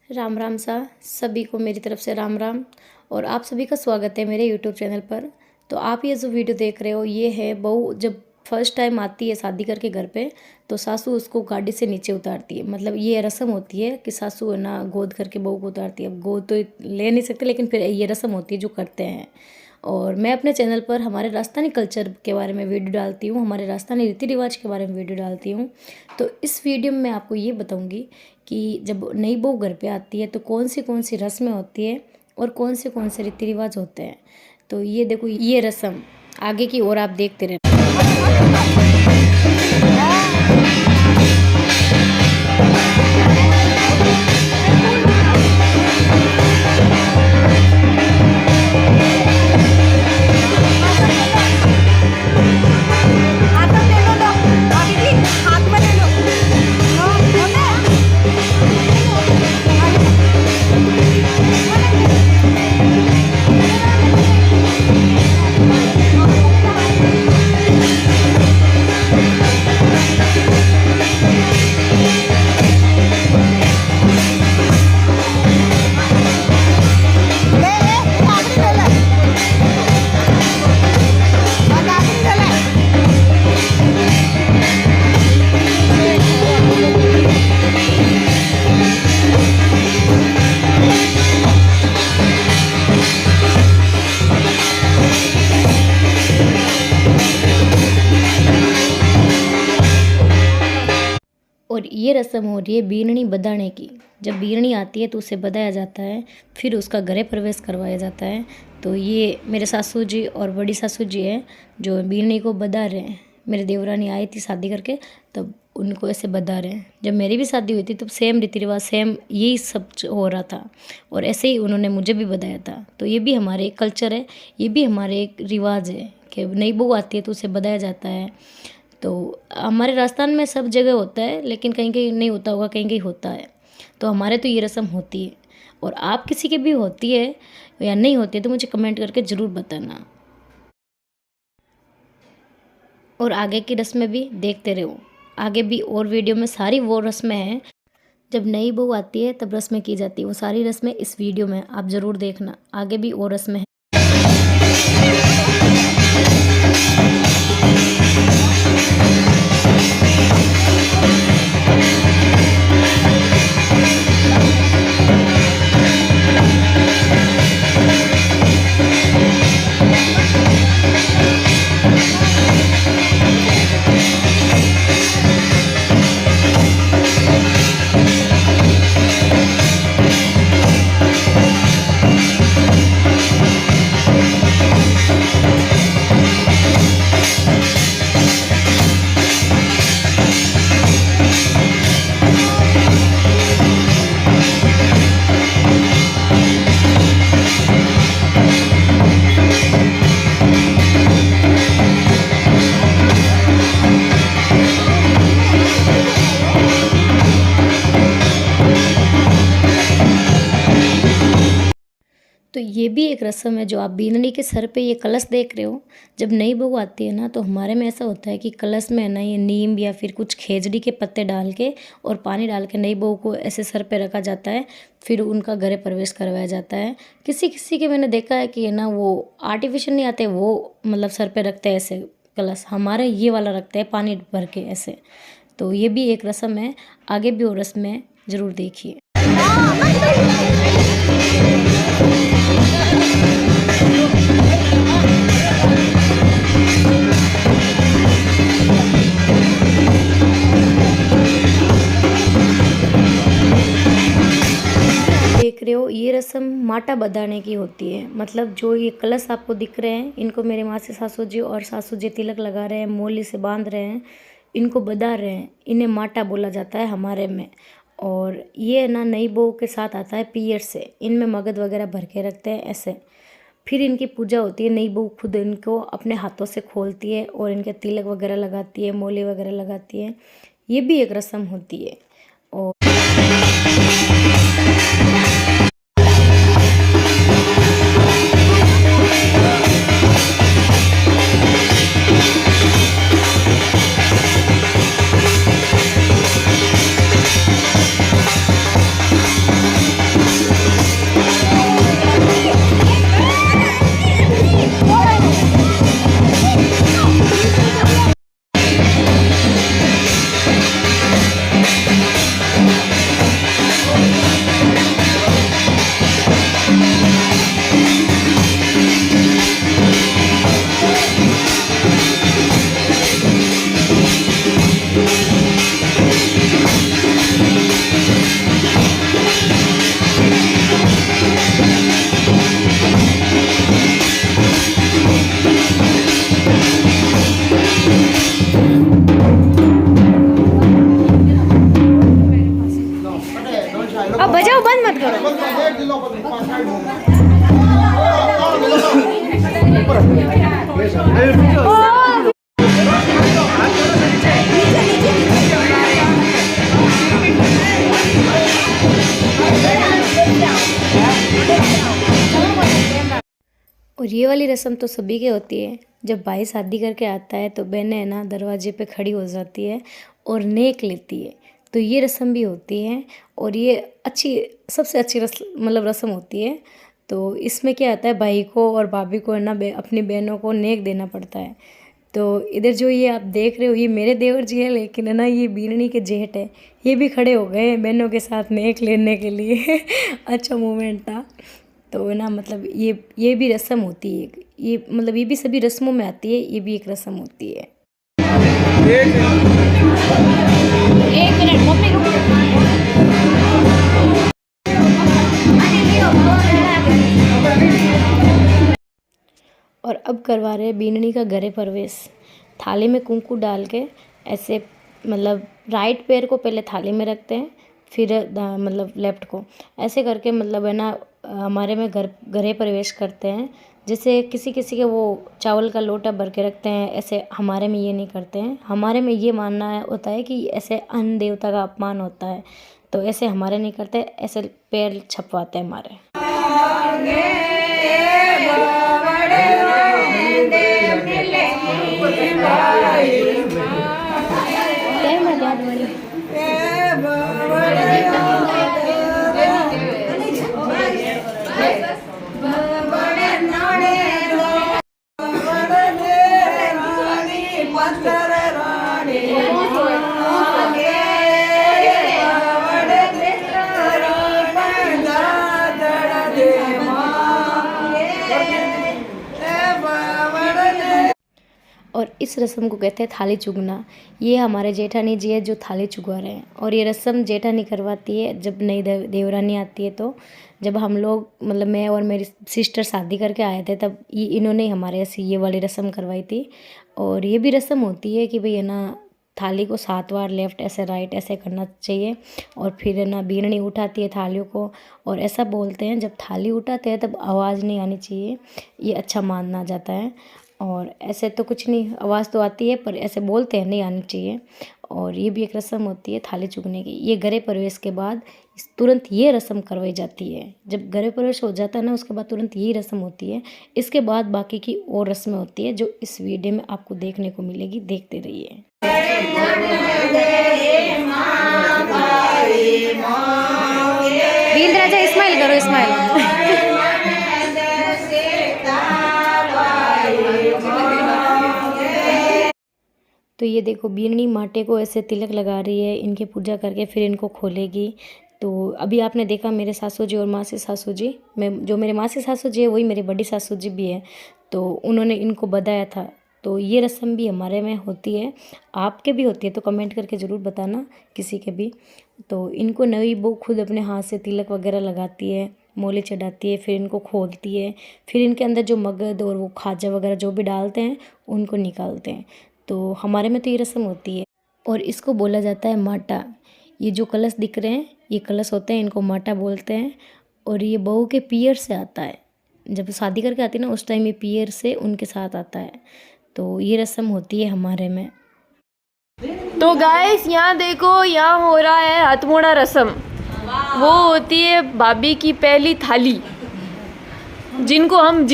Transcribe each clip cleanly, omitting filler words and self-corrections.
राम राम सा सभी को मेरी तरफ से राम राम। और आप सभी का स्वागत है मेरे यूट्यूब चैनल पर। तो आप ये जो वीडियो देख रहे हो ये है बहू जब फर्स्ट टाइम आती है शादी करके घर पे, तो सासू उसको गाड़ी से नीचे उतारती है। मतलब ये रस्म होती है कि सासू है ना गोद करके बहू को उतारती है। अब गोद तो ले नहीं सकते, लेकिन फिर ये रस्म होती है जो करते हैं। और मैं अपने चैनल पर हमारे राजस्थानी कल्चर के बारे में वीडियो डालती हूँ, हमारे राजस्थानी रीति रिवाज के बारे में वीडियो डालती हूँ। तो इस वीडियो में मैं आपको ये बताऊँगी कि जब नई बहू घर पे आती है तो कौन सी रस्में होती है और कौन से रीति रिवाज होते हैं। तो ये देखो, ये रस्म आगे की ओर आप देखते रहना। और ये रस्म हो रही है बीरनी बधाने की। जब बीरनी आती है तो उसे बधाया जाता है, फिर उसका गृह प्रवेश करवाया जाता है। तो ये मेरे सासू जी और बड़ी सासू जी हैं जो बीरनी को बधा रहे हैं। मेरे देवरानी आई थी शादी करके, तब उनको ऐसे बधा रहे हैं। जब मेरी भी शादी हुई थी तब सेम रीति रिवाज, सेम यही सब हो रहा था, और ऐसे ही उन्होंने मुझे भी बधाया था। तो ये भी हमारे एक कल्चर है, ये भी हमारे एक रिवाज है कि नई बहू आती है तो उसे बधाया जाता है। तो हमारे राजस्थान में सब जगह होता है, लेकिन कहीं कहीं नहीं होता होगा, कहीं कहीं होता है। तो हमारे तो ये रस्म होती है, और आप किसी की भी होती है या नहीं होती है तो मुझे कमेंट करके ज़रूर बताना। और आगे की रस्में भी देखते रहो, आगे भी और वीडियो में सारी वो रस्में हैं। जब नई बहू आती है तब रस्में की जाती है, वो सारी रस्में इस वीडियो में आप ज़रूर देखना। आगे भी और रस्में हैं। तो ये भी एक रस्म है जो आप बीननी के सर पे ये कलश देख रहे हो। जब नई बहू आती है ना तो हमारे में ऐसा होता है कि कलश में ना ये नीम या फिर कुछ खेजड़ी के पत्ते डाल के और पानी डाल के नई बहू को ऐसे सर पे रखा जाता है, फिर उनका गृह प्रवेश करवाया जाता है। किसी किसी के मैंने देखा है कि ना वो आर्टिफिशियल नहीं आते, वो मतलब सर पे रखते हैं ऐसे कलश। हमारे ये वाला रखते हैं पानी भर के ऐसे। तो ये भी एक रस्म है, आगे भी वो रस्म है, ज़रूर देखिए। देख रहे हो, ये रस्म माटा बधाने की होती है। मतलब जो ये कलश आपको दिख रहे हैं, इनको मेरे माँ से सासू जी और सासू जी तिलक लगा रहे हैं, मोली से बांध रहे हैं, इनको बधा रहे हैं। इन्हें माटा बोला जाता है हमारे में। और ये ना नई बहू के साथ आता है पीरियड से, इनमें मगध वगैरह भर के रखते हैं ऐसे। फिर इनकी पूजा होती है, नई बहू खुद इनको अपने हाथों से खोलती है और इनके तिलक वगैरह लगाती है, मोले वगैरह लगाती है। ये भी एक रस्म होती है। और बजाओ, बंद मत करो। और ये वाली रस्म तो सभी के होती है। जब भाई शादी करके आता है तो बहनें है ना दरवाजे पे खड़ी हो जाती है और नेक लेती है। तो ये रस्म भी होती है और ये अच्छी, सबसे अच्छी मतलब रस्म होती है। तो इसमें क्या आता है, भाई को और भाभी को है ना अपनी बहनों को नेक देना पड़ता है। तो इधर जो ये आप देख रहे हो ये मेरे देवर जी है, लेकिन है ना ये बीरनी के जेठ है। ये भी खड़े हो गए बहनों के साथ नेक लेने के लिए। अच्छा मोमेंट था। तो है ना मतलब ये भी रस्म होती है। ये मतलब ये भी सभी रस्मों में आती है, ये भी एक रस्म होती है। एक मिनट मम्मी रुको। और अब करवा रहे हैं बीननी का घरे प्रवेश। थाली में कुंकू डाल के ऐसे मतलब राइट पैर को पहले थाली में रखते हैं, फिर मतलब लेफ्ट को ऐसे करके मतलब है ना हमारे में घरे प्रवेश करते हैं। जैसे किसी किसी के वो चावल का लोटा भर के रखते हैं, ऐसे हमारे में ये नहीं करते हैं। हमारे में ये मानना होता है कि ऐसे अन्न देवता का अपमान होता है, तो ऐसे हमारे नहीं करते, ऐसे पैर छपवाते हैं हमारे। और इस रस्म को कहते हैं थाली चुगना। ये हमारे जेठानी जी है जो थाली चुगवा रहे हैं। और ये रस्म जेठानी करवाती है जब नई देवरानी आती है। तो जब हम लोग मतलब मैं और मेरी सिस्टर शादी करके आए थे तब इन्होंने हमारे ऐसी ये वाली रस्म करवाई थी। और ये भी रस्म होती है कि भाई है ना थाली को 7 बार लेफ़्ट ऐसे राइट ऐसे करना चाहिए। और फिर है ना बीरनी उठाती है थालियों को, और ऐसा बोलते हैं जब थाली उठाते हैं तब आवाज़ नहीं आनी चाहिए, ये अच्छा माना जाता है। और ऐसे तो कुछ नहीं, आवाज़ तो आती है पर ऐसे बोलते हैं नहीं आनी चाहिए। और ये भी एक रस्म होती है थाली चुगने की। ये घरे प्रवेश के बाद तुरंत ये रस्म करवाई जाती है। जब घरे प्रवेश हो जाता है ना उसके बाद तुरंत ये रस्म होती है। इसके बाद बाकी की और रस्में होती है जो इस वीडियो में आपको देखने को मिलेगी, देखते रहिए। वीर राजा इस्माइल करो, इस्माइल। तो ये देखो बीरनी माटे को ऐसे तिलक लगा रही है, इनकी पूजा करके फिर इनको खोलेगी। तो अभी आपने देखा मेरे सासू जी और मासी सासू जी, मैं जो मेरे मासी सासू जी है वही मेरी बड़ी सासू जी भी है, तो उन्होंने इनको बताया था। तो ये रस्म भी हमारे में होती है, आपके भी होती है तो कमेंट करके ज़रूर बताना किसी के भी। तो इनको नई बहू खुद अपने हाथ से तिलक वगैरह लगाती है, मोले चढ़ाती है, फिर इनको खोलती है, फिर इनके अंदर जो मगध और वो खाजा वगैरह जो भी डालते हैं उनको निकालते हैं। तो हमारे में तो ये रस्म होती है। और इसको बोला जाता है माटा। ये जो कलश दिख रहे हैं ये कलश होते हैं, इनको माटा बोलते हैं। और ये बहू के पियर से आता है, जब शादी करके आती है ना उस टाइम ये पियर से उनके साथ आता है। तो ये रस्म होती है हमारे में। तो गाइस यहाँ देखो, यहाँ हो रहा है हथमोड़ा रस्म। वो होती है भाभी की पहली थाली, जिनको हम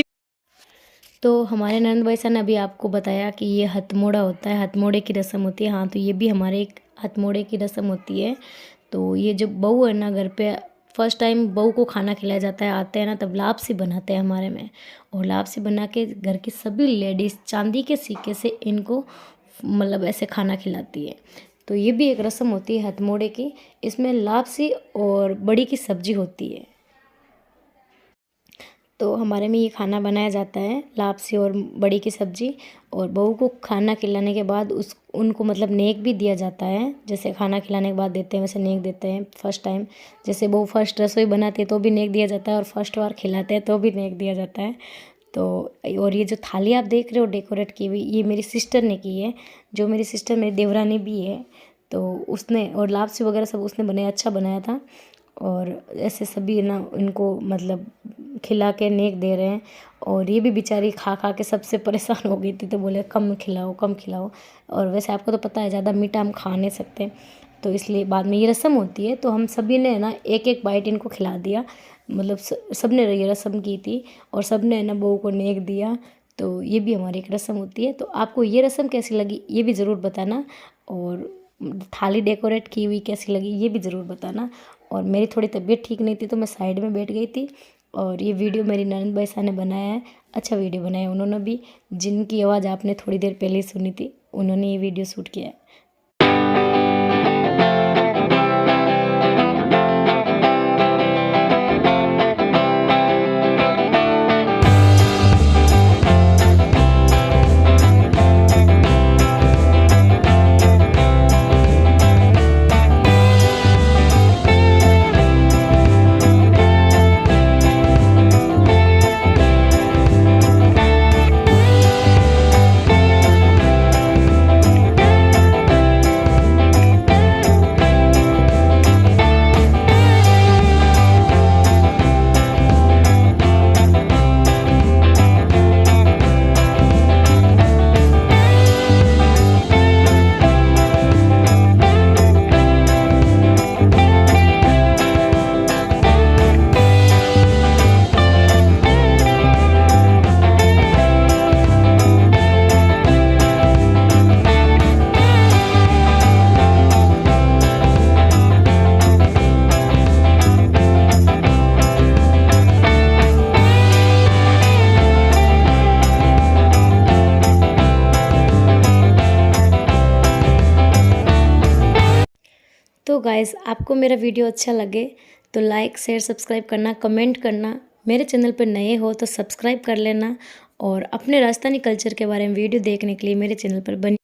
तो हमारे नंद भाई साहब ने अभी आपको बताया कि ये हथमोड़ा होता है, हथमोड़े की रस्म होती है। हाँ, तो ये भी हमारे एक हथमोड़े की रस्म होती है। तो ये जब बहू है ना घर पे फर्स्ट टाइम बहू को खाना खिलाया जाता है, आते हैं ना तब लापसी बनाते हैं हमारे में। और लापसी बना के घर की सभी लेडीज़ चांदी के सिक्के से इनको मतलब ऐसे खाना खिलाती है। तो ये भी एक रस्म होती है हथमोड़े की। इसमें लापसी और बड़ी की सब्जी होती है। तो हमारे में ये खाना बनाया जाता है, लापसी और बड़ी की सब्ज़ी। और बहू को खाना खिलाने के बाद उनको मतलब नेक भी दिया जाता है। जैसे खाना खिलाने के बाद देते हैं वैसे नेक देते हैं फर्स्ट टाइम। जैसे बहू फर्स्ट रसोई बनाती है तो भी नेक दिया जाता है, और फर्स्ट बार खिलाते हैं तो भी नेक दिया जाता है। तो और ये जो थाली आप देख रहे हो डेकोरेट की हुई, ये मेरी सिस्टर ने की है। जो मेरी सिस्टर मेरी देवरानी भी है, तो उसने, और लापसी वगैरह सब उसने बनाया, अच्छा बनाया था। और ऐसे सभी ना इनको मतलब खिला के नेक दे रहे हैं। और ये भी बेचारी खा खा के सबसे परेशान हो गई थी, तो बोले कम खिलाओ कम खिलाओ। और वैसे आपको तो पता है ज़्यादा मीठा हम खा नहीं सकते, तो इसलिए बाद में ये रस्म होती है। तो हम सभी ने ना एक एक बाइट इनको खिला दिया, मतलब सब ने ये रस्म की थी और सब ने ना बहू को नेक दिया। तो ये भी हमारी एक रस्म होती है। तो आपको ये रस्म कैसी लगी ये भी ज़रूर बताना, और थाली डेकोरेट की हुई कैसी लगी ये भी ज़रूर बताना। और मेरी थोड़ी तबीयत ठीक नहीं थी तो मैं साइड में बैठ गई थी। और ये वीडियो मेरी ननद बैसा ने बनाया है, अच्छा वीडियो बनाया है उन्होंने भी, जिनकी आवाज़ आपने थोड़ी देर पहले ही सुनी थी, उन्होंने ये वीडियो शूट किया है। तो गाइस आपको मेरा वीडियो अच्छा लगे तो लाइक शेयर सब्सक्राइब करना, कमेंट करना। मेरे चैनल पर नए हो तो सब्सक्राइब कर लेना, और अपने राजस्थानी कल्चर के बारे में वीडियो देखने के लिए मेरे चैनल पर बने